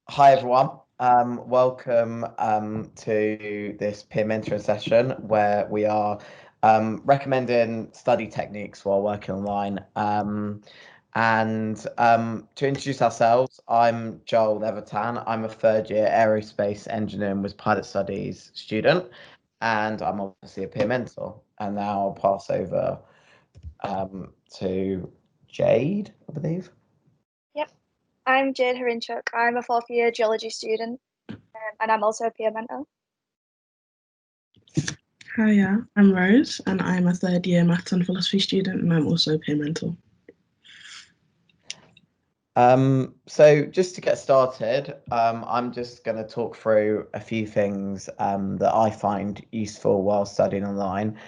Hi everyone. Welcome to this peer mentoring session where we are recommending study techniques while working online. To introduce ourselves, I'm Joel Levitan. I'm a third year aerospace engineering with pilot studies student, and I'm obviously a peer mentor. And now I'll pass over to Jade, I believe. Yep, I'm Jade Harinchuk. I'm a fourth year geology student, and I'm also a peer mentor. Hiya, I'm Rose, and I'm a third year maths and philosophy student, and I'm also a peer mentor. So just to get started, I'm just going to talk through a few things that I find useful while studying online.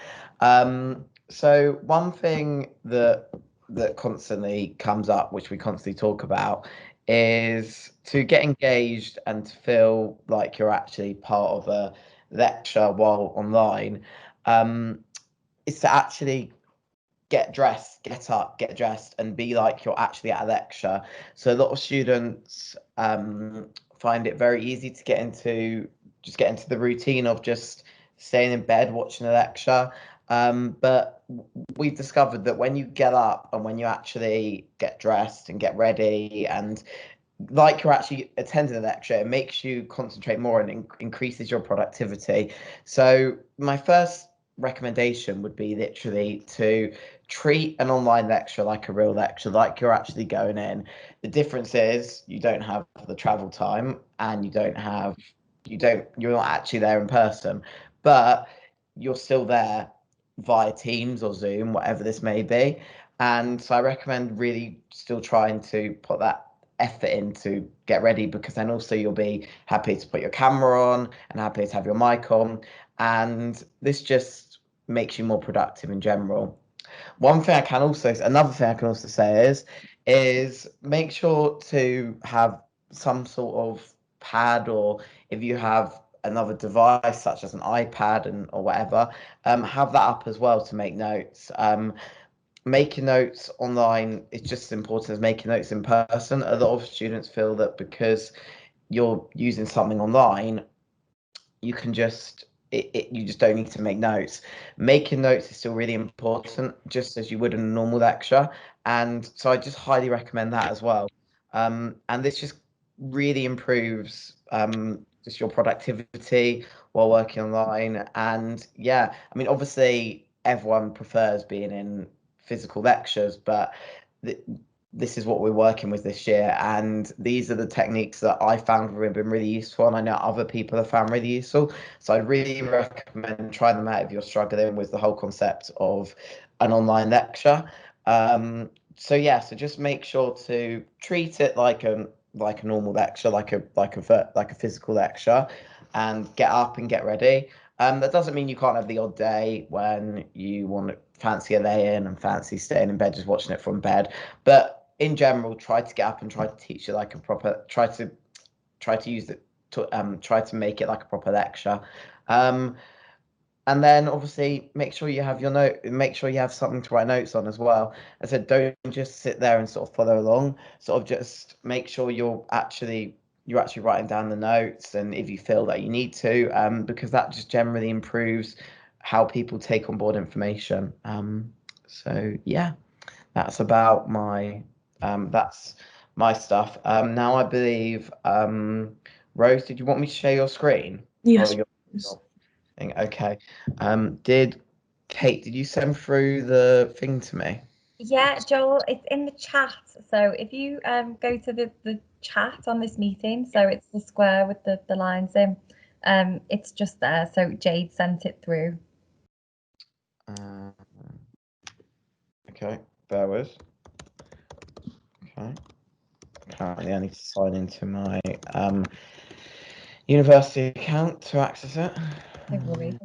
So one thing that constantly comes up, which we constantly talk about, is to get engaged and to feel like you're actually part of a lecture while online, is to actually get dressed, get up, get dressed, and be like you're actually at a lecture. So a lot of students find it very easy to get into the routine of just staying in bed watching a lecture. But we've discovered that when you get up and when you actually get dressed and get ready and like you're actually attending a lecture, it makes you concentrate more and increases your productivity. So my first recommendation would be literally to treat an online lecture like a real lecture, like you're actually going in. The difference is you don't have the travel time and you're not actually there in person, but you're still there via Teams or Zoom, whatever this may be. And so I recommend really still trying to put that effort in to get ready, because then also you'll be happy to put your camera on and happy to have your mic on, and this just makes you more productive in general. Another thing I can also say is make sure to have some sort of pad, or if you have another device such as an iPad and or whatever, have that up as well to make notes. Making notes online is just as important as making notes in person. A lot of students feel that because you're using something online, you can just you just don't need to make notes. Making notes is still really important, just as you would in a normal lecture. And so I just highly recommend that as well. And this just really improves just your productivity while working online. And yeah, I mean, obviously everyone prefers being in physical lectures, but th- this is what we're working with this year, and these are the techniques that I found have been really useful, and I know other people have found really useful. So I'd really recommend trying them out if you're struggling with the whole concept of an online lecture. So yeah, so just make sure to treat it like a normal lecture, like a physical lecture, and get up and get ready. That doesn't mean you can't have the odd day when you want to fancy a lay in and fancy staying in bed just watching it from bed. But in general, try to get up and try to teach it like a proper. Try to use it to try to make it like a proper lecture. Um, and then obviously make sure you have your note. Make sure you have something to write notes on as well. I said don't just sit there and sort of follow along. Sort of just make sure you're actually writing down the notes, and if you feel that you need to, because that just generally improves how people take on board information. So yeah, that's about that's my stuff. Now I believe, Rose, did you want me to share your screen? Yes. Or your thing? Okay. Did Kate, did you send through the thing to me? Yeah, Joel, it's in the chat. So if you go to the chat on this meeting, so it's the square with the lines in, it's just there. So Jade sent it through. Uh, okay, bear with. Okay. Currently, I need to sign into my university account to access it. No worries.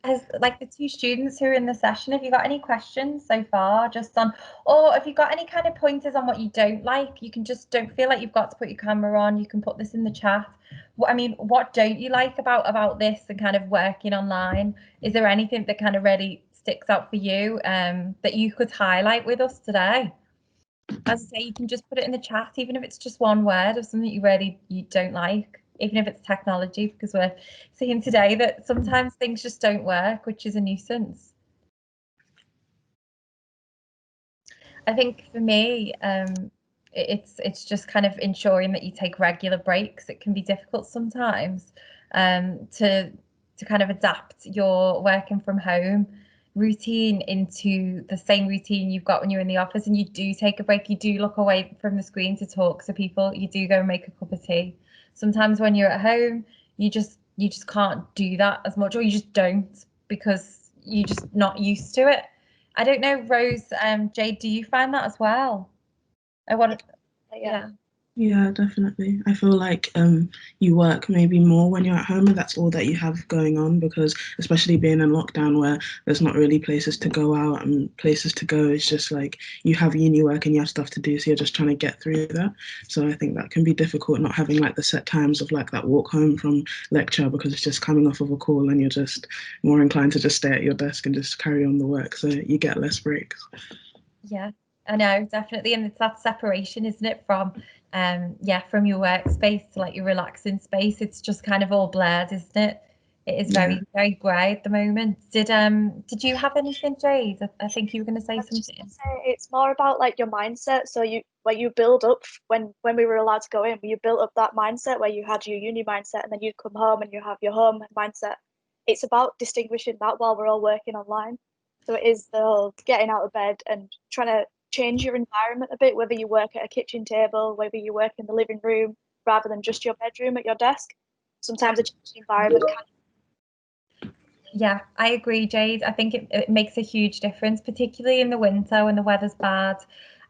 As like the two students who are in the session, have you got any questions so far just on, or have you got any kind of pointers on what you don't like? You can just don't feel like you've got to put your camera on. You can put this in the chat. I mean, what don't you like about this and kind of working online? Is there anything that kind of really sticks out for you that you could highlight with us today? as I say, you can just put it in the chat, even if it's just one word of something you don't like, even if it's technology, because we're seeing today that sometimes things just don't work, which is a nuisance. I think for me, it's just kind of ensuring that you take regular breaks. It can be difficult sometimes to kind of adapt your working from home routine into the same routine you've got when you're in the office, and you do take a break, you do look away from the screen to talk to people, you do go and make a cup of tea. Sometimes when you're at home, you just can't do that as much, or you just don't, because you're just not used to it. I don't know, Rose, Jade, do you find that as well? Yeah. Yeah, definitely. I feel like you work maybe more when you're at home and that's all that you have going on, because especially being in lockdown where there's not really places to go out and places to go, it's just like you have uni work and you have stuff to do, so you're just trying to get through that. So I think that can be difficult, not having like the set times of like that walk home from lecture, because it's just coming off of a call and you're just more inclined to just stay at your desk and just carry on the work, so you get less breaks. Yeah, I know, definitely. And it's that separation, isn't it, from from your workspace to like your relaxing space. It's just kind of all blurred, isn't it? It is very, very grey at the moment. Did you have anything, Jade? I think you were going to say something. It's more about like your mindset. So you build up when we were allowed to go in, you built up that mindset where you had your uni mindset, and then you'd come home and you have your home mindset. It's about distinguishing that while we're all working online. So it is the whole getting out of bed and trying to change your environment a bit, whether you work at a kitchen table, whether you work in the living room rather than just your bedroom at your desk. Sometimes a changed environment can. Yeah, I agree, Jade. I think it makes a huge difference, particularly in the winter when the weather's bad.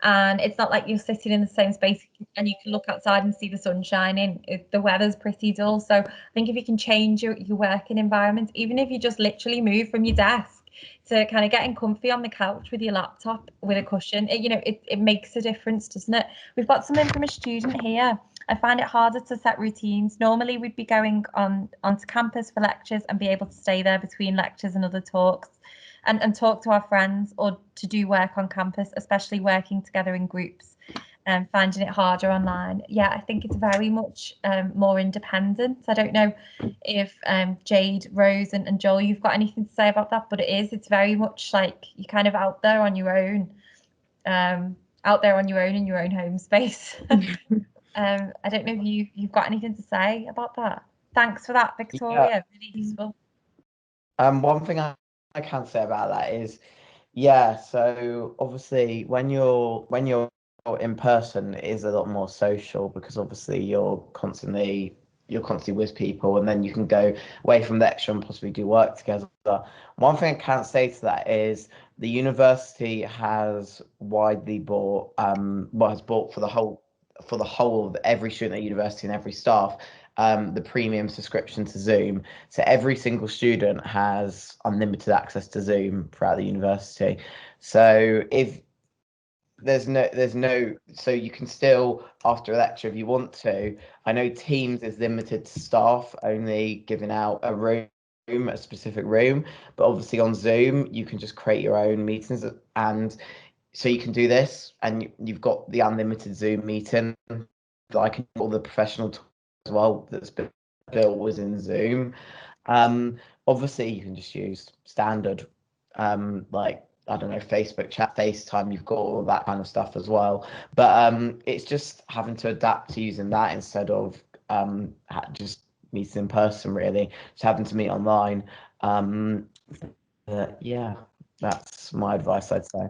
And it's not like you're sitting in the same space and you can look outside and see the sun shining. The weather's pretty dull. So I think if you can change your working environment, even if you just literally move from your desk to kind of getting comfy on the couch with your laptop with a cushion, it makes a difference, doesn't it? We've got something from a student here. I find it harder to set routines. Normally we'd be going onto campus for lectures and be able to stay there between lectures and other talks and talk to our friends, or to do work on campus, especially working together in groups and finding it harder online. Yeah, I think it's very much more independent. I don't know if Jade, Rose and Joel, you've got anything to say about that, but it's very much like you're kind of out there on your own in your own home space. I don't know if you've got anything to say about that. Thanks for that, Victoria. Yeah. Really useful. One thing I can say about that is, yeah, so obviously when you're in person, it is a lot more social, because obviously you're constantly with people, and then you can go away from lecture and possibly do work together. One thing I can say to that is the university has widely bought has bought for the whole of every student at university and every staff the premium subscription to Zoom. So every single student has unlimited access to Zoom throughout the university. So if there's no so you can still, after a lecture, if you want to, I know Teams is limited to staff only giving out a specific room, but obviously on Zoom you can just create your own meetings, and so you can do this, and you've got the unlimited Zoom meeting, like all the professional tools as well that's been built within Zoom. Obviously you can just use standard like, I don't know, Facebook chat, FaceTime, you've got all that kind of stuff as well. But it's just having to adapt to using that instead of just meeting in person, really. Just having to meet online. Yeah, that's my advice, I'd say.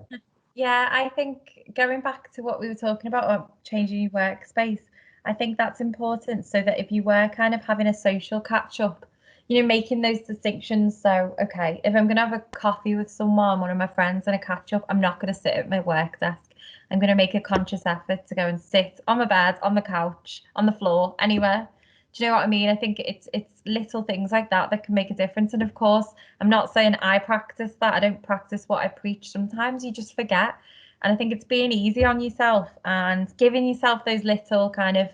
Yeah, I think going back to what we were talking about changing your workspace, I think that's important, so that if you were kind of having a social catch up, making those distinctions. So, okay, if I'm going to have a coffee with someone, one of my friends, and a catch up, I'm not going to sit at my work desk. I'm going to make a conscious effort to go and sit on my bed, on the couch, on the floor, anywhere. Do you know what I mean? I think it's little things like that can make a difference. And of course, I'm not saying I practice that. I don't practice what I preach. Sometimes you just forget. And I think it's being easy on yourself and giving yourself those little kind of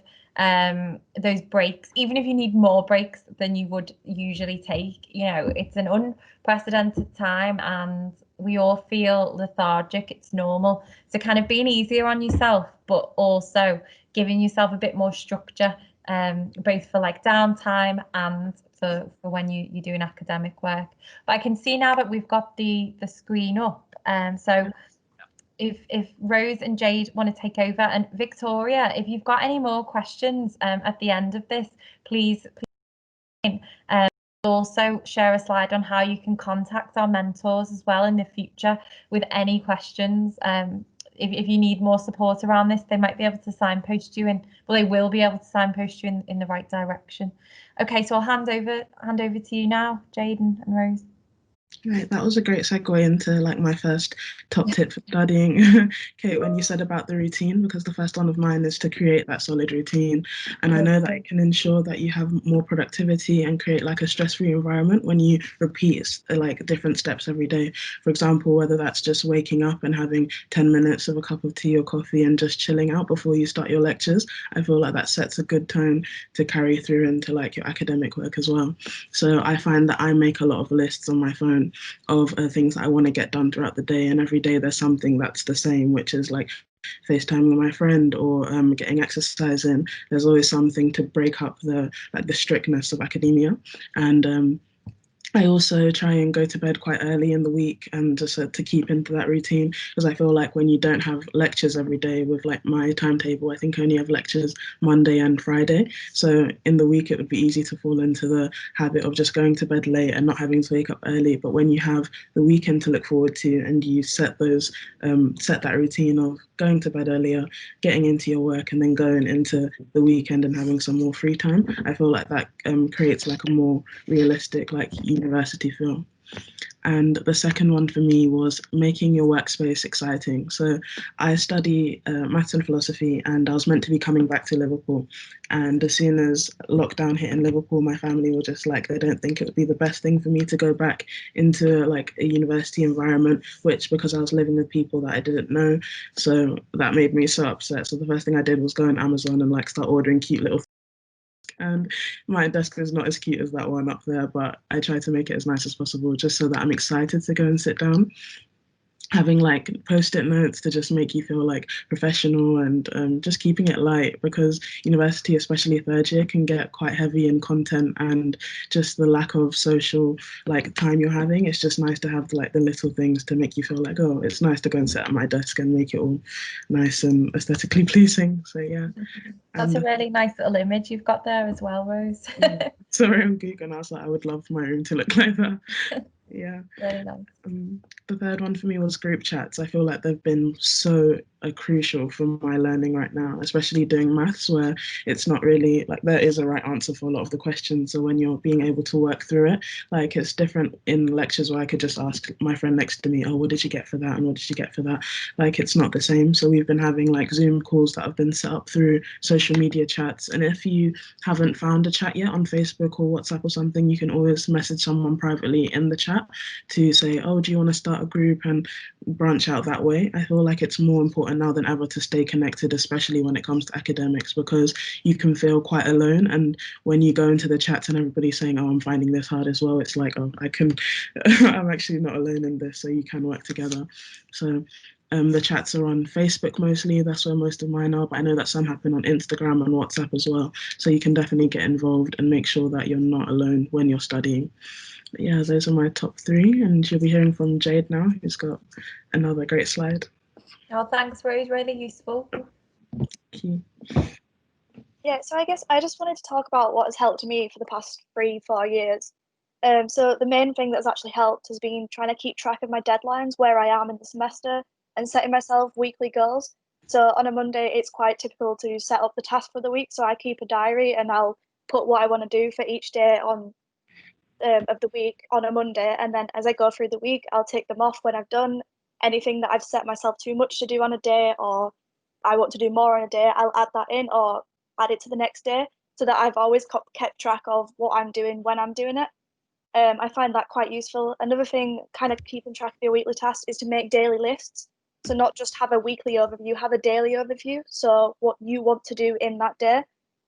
those breaks, even if you need more breaks than you would usually take. It's an unprecedented time, and we all feel lethargic. It's normal. So kind of being easier on yourself, but also giving yourself a bit more structure, both for like downtime and for when you're doing academic work. But I can see now that we've got the screen up. So if Rose and Jade want to take over, and Victoria, if you've got any more questions at the end of this, please also share a slide on how you can contact our mentors as well in the future with any questions. If you need more support around this, they might be able to signpost you in, well, they will be able to signpost you in the right direction. Okay, so I'll hand over to you now, Jade and Rose. Right, that was a great segue into like my first top tip for studying, Kate, when you said about the routine, because the first one of mine is to create that solid routine. And I know that it can ensure that you have more productivity and create like a stress-free environment when you repeat like different steps every day. For example, whether that's just waking up and having 10 minutes of a cup of tea or coffee and just chilling out before you start your lectures, I feel like that sets a good tone to carry through into like your academic work as well. So I find that I make a lot of lists on my phone of things that I want to get done throughout the day, and every day there's something that's the same, which is like FaceTiming with my friend or getting exercise in. There's always something to break up the strictness of academia. And I also try and go to bed quite early in the week, and just to keep into that routine, because I feel like when you don't have lectures every day, with like my timetable, I think I only have lectures Monday and Friday. So in the week, it would be easy to fall into the habit of just going to bed late and not having to wake up early. But when you have the weekend to look forward to, and you set that routine of going to bed earlier, getting into your work, and then going into the weekend and having some more free time, I feel like that creates like a more realistic like university feel. And the second one for me was making your workspace exciting. So I study maths and philosophy, and I was meant to be coming back to Liverpool. And as soon as lockdown hit in Liverpool, my family were just like, they don't think it would be the best thing for me to go back into like a university environment, which, because I was living with people that I didn't know, so that made me so upset. So the first thing I did was go on Amazon and like start ordering cute little, and my desk is not as cute as that one up there, but I try to make it as nice as possible just so that I'm excited to go and sit down. Having like post-it notes to just make you feel like professional, and just keeping it light, because university, especially third year, can get quite heavy in content, and just the lack of social like time you're having. It's just nice to have like the little things to make you feel like, oh, it's nice to go and sit at my desk and make it all nice and aesthetically pleasing. So yeah. That's a really nice little image you've got there as well, Rose. Yeah. Sorry, on Google, and I was like, I would love my room to look like that. Yeah. Really nice. The third one for me was group chats. I feel like they've been so crucial for my learning right now, especially doing maths, where it's not really like there is a right answer for a lot of the questions. So when you're being able to work through it, like it's different in lectures where I could just ask my friend next to me, oh, what did you get for that? And what did you get for that? Like it's not the same. So we've been having like Zoom calls that have been set up through social media chats. And if you haven't found a chat yet on Facebook or WhatsApp or something, you can always message someone privately in the chat to say, oh, do you want to start a group, and branch out that way. I feel like it's more important now than ever to stay connected, especially when it comes to academics, because you can feel quite alone. And when you go into the chats and everybody's saying, oh, I'm finding this hard as well, it's like, oh, I'm actually not alone in this, so you can work together. So the chats are on Facebook mostly, that's where most of mine are, but I know that some happen on Instagram and WhatsApp as well. So you can definitely get involved and make sure that you're not alone when you're studying. But yeah, those are my top three, and you'll be hearing from Jade now, who's got another great slide. Oh, thanks, Rose. Really useful. Thank you. Yeah, so I guess I just wanted to talk about what has helped me for the past 3-4 years. So the main thing that's actually helped has been trying to keep track of my deadlines, where I am in the semester, and setting myself weekly goals. So on a Monday, it's quite typical to set up the task for the week. So I keep a diary and I'll put what I want to do for each day on of the week on a Monday, and then as I go through the week, I'll take them off when I've done anything that I've set myself too much to do on a day, or I want to do more on a day. I'll add that in or add it to the next day, so that I've always kept track of what I'm doing when I'm doing it. I find that quite useful. Another thing, kind of keeping track of your weekly tasks, is to make daily lists. So not just have a weekly overview, have a daily overview. So what you want to do in that day,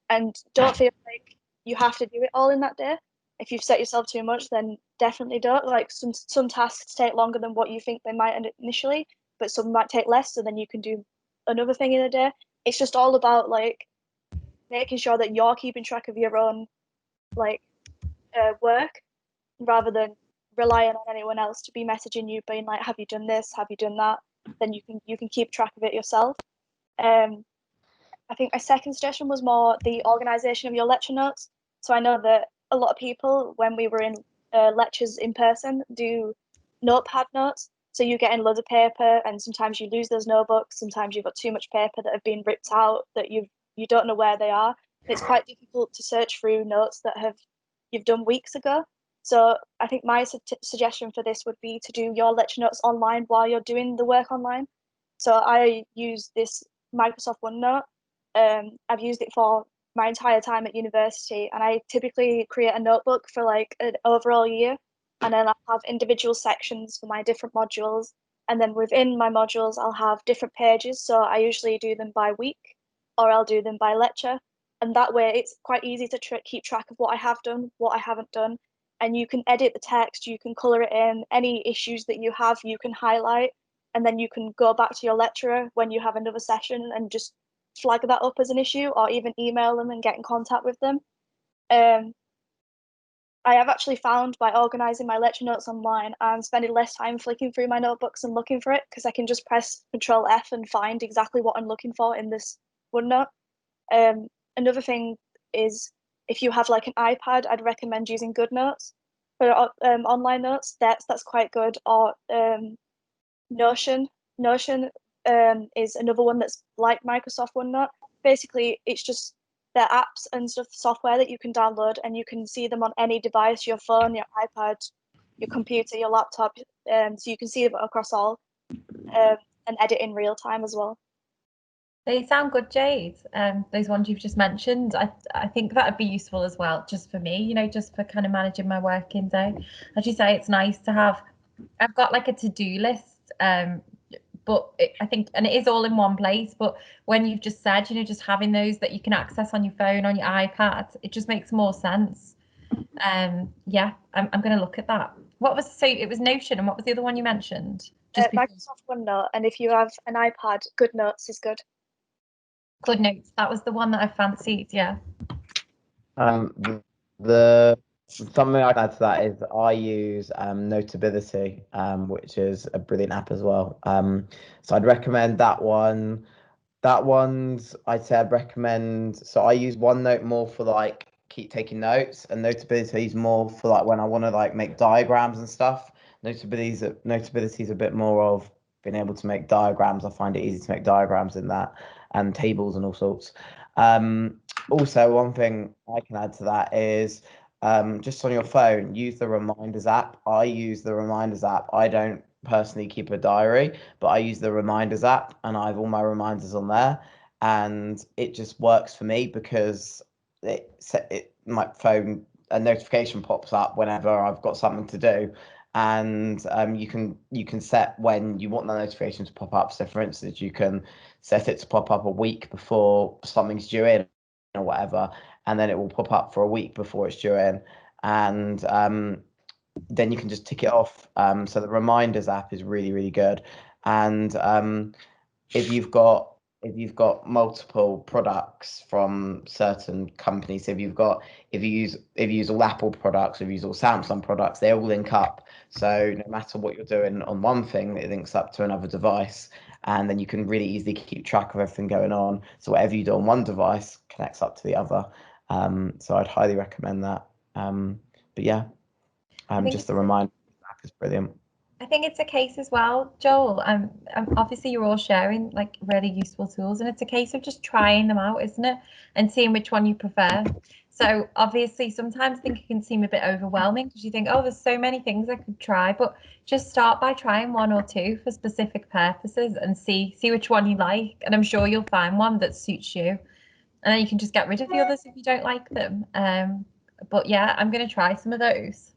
and don't feel like you have to do it all in that day. If you've set yourself too much, then definitely don't. Like some tasks take longer than what you think they might initially, but some might take less, so then you can do another thing in a day. It's just all about like making sure that you're keeping track of your own like work rather than relying on anyone else to be messaging you, being like, have you done this, have you done that? Then you can keep track of it yourself. I think my second suggestion was more the organisation of your lecture notes. So I know that a lot of people, when we were in lectures in person, do notepad notes. So you get in loads of paper, and sometimes you lose those notebooks. Sometimes you've got too much paper that have been ripped out that you don't know where they are. It's quite difficult to search through notes that you've done weeks ago. So I think my suggestion for this would be to do your lecture notes online while you're doing the work online. So I use this Microsoft OneNote. I've used it for my entire time at university, and I typically create a notebook for like an overall year, and then I'll have individual sections for my different modules, and then within my modules I'll have different pages. So I usually do them by week, or I'll do them by lecture, and that way it's quite easy to keep track of what I have done, what I haven't done, and you can edit the text, you can colour it in. Any issues that you have, you can highlight, and then you can go back to your lecturer when you have another session and just flag that up as an issue, or even email them and get in contact with them. I have actually found by organising my lecture notes online and spending less time flicking through my notebooks and looking for it, because I can just press Control F and find exactly what I'm looking for in this OneNote. Another thing is, if you have like an iPad, I'd recommend using GoodNotes for online notes. That's quite good. Or Notion. Notion is another one that's like Microsoft OneNote. Basically, it's just their apps and stuff, software that you can download, and you can see them on any device: your phone, your iPad, your computer, your laptop. So you can see them across all, and edit in real time as well. They sound good, Jade. Those ones you've just mentioned, I think that'd be useful as well, just for me, you know, just for kind of managing my working day. As you say, it's nice to have. I've got like a to-do list, but I think, and it is all in one place. But when you've just said, you know, just having those that you can access on your phone, on your iPad, it just makes more sense. Yeah, I'm going to look at that. What was, so it was Notion, and what was the other one you mentioned? Microsoft OneNote, and if you have an iPad, GoodNotes is good. GoodNotes, that was the one that I fancied, yeah. The something I can add to that is I use Notability, which is a brilliant app as well. So I'd recommend that one. That one's, I'd recommend. So I use OneNote more for like keep taking notes, and Notability is more for like when I want to like make diagrams and stuff. Notability is a bit more of being able to make diagrams. I find it easy to make diagrams in that, and tables and all sorts. Also, one thing I can add to that is just on your phone, use the Reminders app. I use the Reminders app. I don't personally keep a diary, but I use the Reminders app, and I have all my reminders on there, and it just works for me because my phone, a notification pops up whenever I've got something to do, and you can set when you want the notification to pop up. So for instance, you can set it to pop up a week before something's due in or whatever, and then it will pop up for a week before it's due in, and then you can just tick it off. So the Reminders app is really, really good. And if you've got multiple products from certain companies, if you use all Apple products, if you use all Samsung products, they all link up. So no matter what you're doing on one thing, it links up to another device, and then you can really easily keep track of everything going on. So whatever you do on one device connects up to the other. So I'd highly recommend that. But yeah, just the Reminder app is brilliant. I think it's a case as well, Joel. Obviously you're all sharing like really useful tools, and it's a case of just trying them out, isn't it? And seeing which one you prefer. So obviously sometimes I think it can seem a bit overwhelming because you think, oh, there's so many things I could try, but just start by trying one or two for specific purposes and see which one you like. And I'm sure you'll find one that suits you. And then you can just get rid of the others if you don't like them. But yeah, I'm going to try some of those.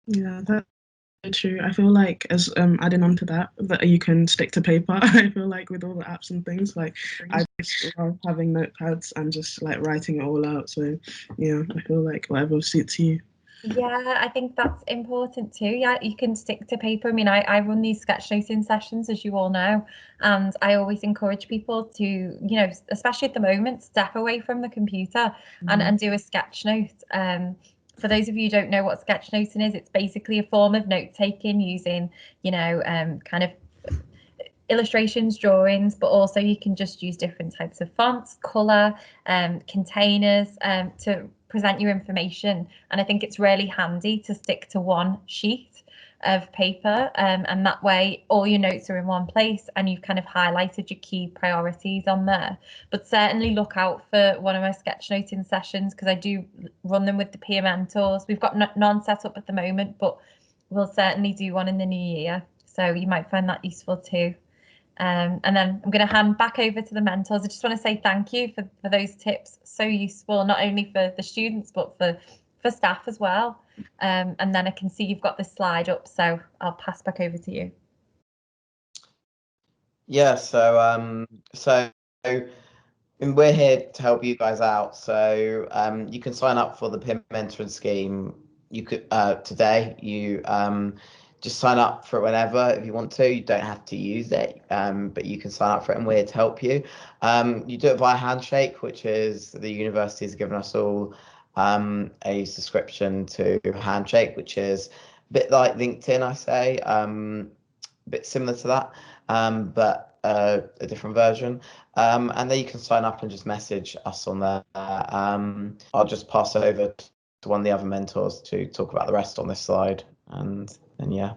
Yeah, that's true. I feel like as adding on to that you can stick to paper. I feel like with all the apps and things, like I just love having notepads and just like writing it all out. So yeah, I feel like whatever suits you. Yeah, I think that's important too. Yeah, you can stick to paper. I mean, I run these sketchnoting sessions, as you all know, and I always encourage people to, you know, especially at the moment, step away from the computer and do a sketch note. For those of you who don't know what sketchnoting is, it's basically a form of note taking using, you know, kind of illustrations, drawings, but also you can just use different types of fonts, colour, containers to present your information. And I think it's really handy to stick to one sheet of paper, and that way all your notes are in one place and you've kind of highlighted your key priorities on there. But certainly look out for one of my sketchnoting sessions, because I do run them with the peer mentors. We've got none set up at the moment, but we'll certainly do one in the new year, so you might find that useful too. And then I'm going to hand back over to the mentors. I just want to say thank you for those tips. So useful, not only for the students, but for staff as well. And then I can see you've got this slide up, so I'll pass back over to you. Yeah, so and we're here to help you guys out. So you can sign up for the peer mentoring scheme. You could today. You just sign up for it whenever if you want to. You don't have to use it, but you can sign up for it, and we're here to help you. You do it via Handshake, which is the university has given us all a subscription to Handshake, which is a bit like LinkedIn, I say, a bit similar to that, but a different version. And then you can sign up and just message us on there. I'll just pass it over to one of the other mentors to talk about the rest on this slide. And yeah.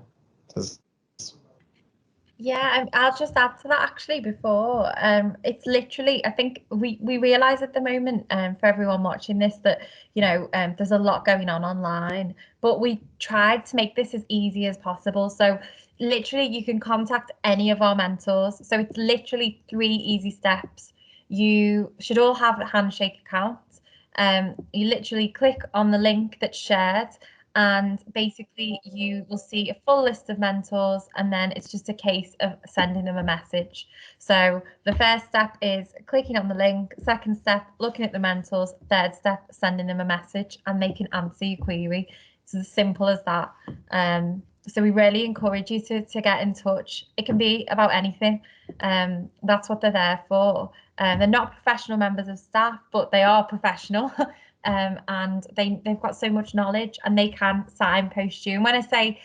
Yeah, I'll just add to that actually before. It's literally, I think we realise at the moment, for everyone watching this, that, you know, there's a lot going on online, but we tried to make this as easy as possible. So literally you can contact any of our mentors. So it's literally 3 easy steps. You should all have a Handshake account. You literally click on the link that's shared, and basically you will see a full list of mentors, and then it's just a case of sending them a message. So the first step is clicking on the link, second step looking at the mentors, third step sending them a message, and they can answer your query. It's as simple as that. So we really encourage you to get in touch. It can be about anything. That's what they're there for. They're not professional members of staff, but they are professional. And they've got so much knowledge, and they can signpost you. And when I say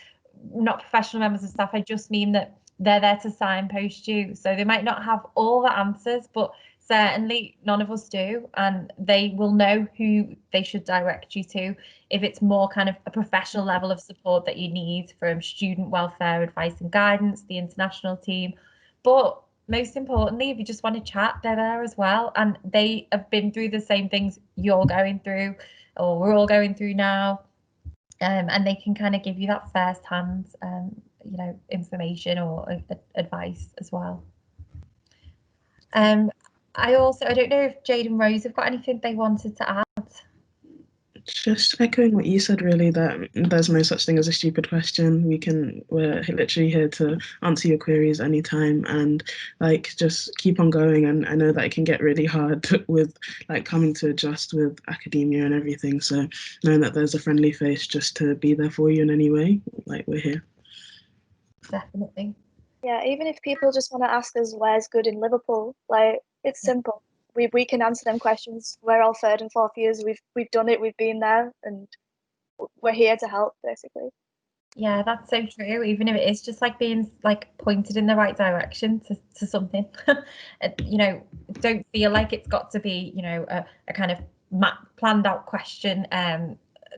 not professional members of staff, I just mean that they're there to signpost you. So they might not have all the answers, but certainly none of us do, and they will know who they should direct you to if it's more kind of a professional level of support that you need from student welfare advice and guidance, the international team. But most importantly, if you just want to chat, they're there as well, and they have been through the same things you're going through, or we're all going through now, and they can kind of give you that first-hand, you know, information or advice as well. I don't know if Jade and Rose have got anything they wanted to add. Just echoing what you said, really, that there's no such thing as a stupid question. We're literally here to answer your queries anytime, and like just keep on going. And I know that it can get really hard with like coming to adjust with academia and everything. So knowing that there's a friendly face just to be there for you in any way, like we're here. Definitely. Yeah, even if people just want to ask us where's good in Liverpool, like it's simple. We can answer them questions. We're all 3rd and 4th years. We've done it. We've been there, and we're here to help, basically. Yeah, that's so true. Even if it is just like being like pointed in the right direction to something, you know, don't feel like it's got to be, you know, a kind of planned out question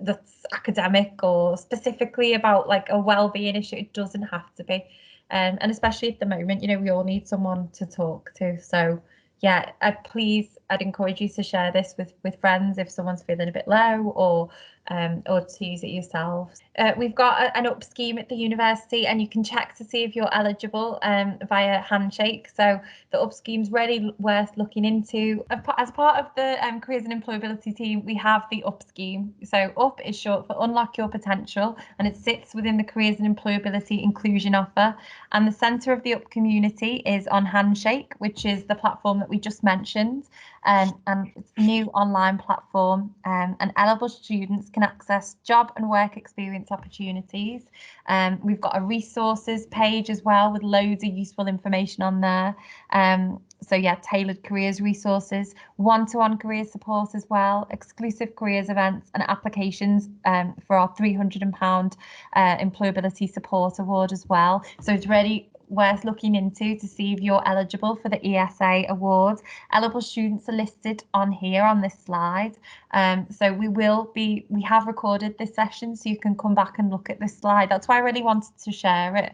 that's academic or specifically about like a well-being issue. It doesn't have to be, and especially at the moment, you know, we all need someone to talk to. So yeah, I'd encourage you to share this with friends if someone's feeling a bit low, or to use it yourselves. We've got an up scheme at the university, and you can check to see if you're eligible via Handshake. So the up scheme's really worth looking into. As part of the careers and employability team, we have the up scheme. So up is short for Unlock Your Potential, and it sits within the careers and employability inclusion offer. And the centre of the up community is on Handshake, which is the platform that we just mentioned, and it's a new online platform, and eligible students can access job and work experience opportunities. We've got a resources page as well with loads of useful information on there. So yeah, tailored careers resources, one-to-one career support as well, exclusive careers events and applications for our £300 employability support award as well. So it's really worth looking into to see if you're eligible for the ESA award. Eligible students are listed on here on this slide. So we have recorded this session, so you can come back and look at this slide. That's why I really wanted to share it.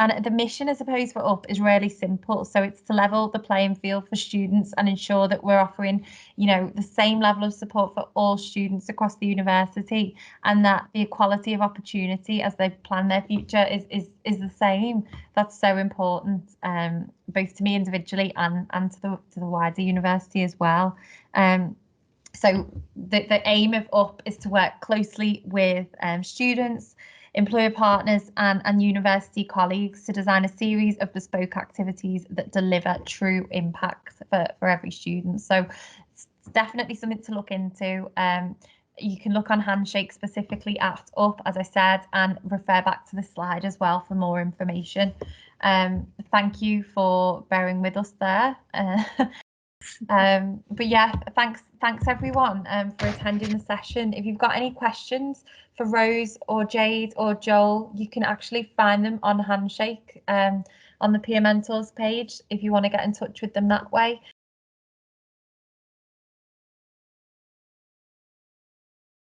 And the mission, I suppose, for UP is really simple. So it's to level the playing field for students and ensure that we're offering, you know, the same level of support for all students across the university, and that the equality of opportunity as they plan their future is the same. That's so important, both to me individually and to the wider university as well. So the aim of UP is to work closely with students, employer partners and university colleagues to design a series of bespoke activities that deliver true impact for every student. So it's definitely something to look into. You can look on Handshake specifically at UP, as I said, and refer back to the slide as well for more information. Thank you for bearing with us there. But yeah, thanks everyone for attending the session. If you've got any questions for Rose or Jade or Joel, you can actually find them on Handshake on the Peer Mentors page if you want to get in touch with them that way.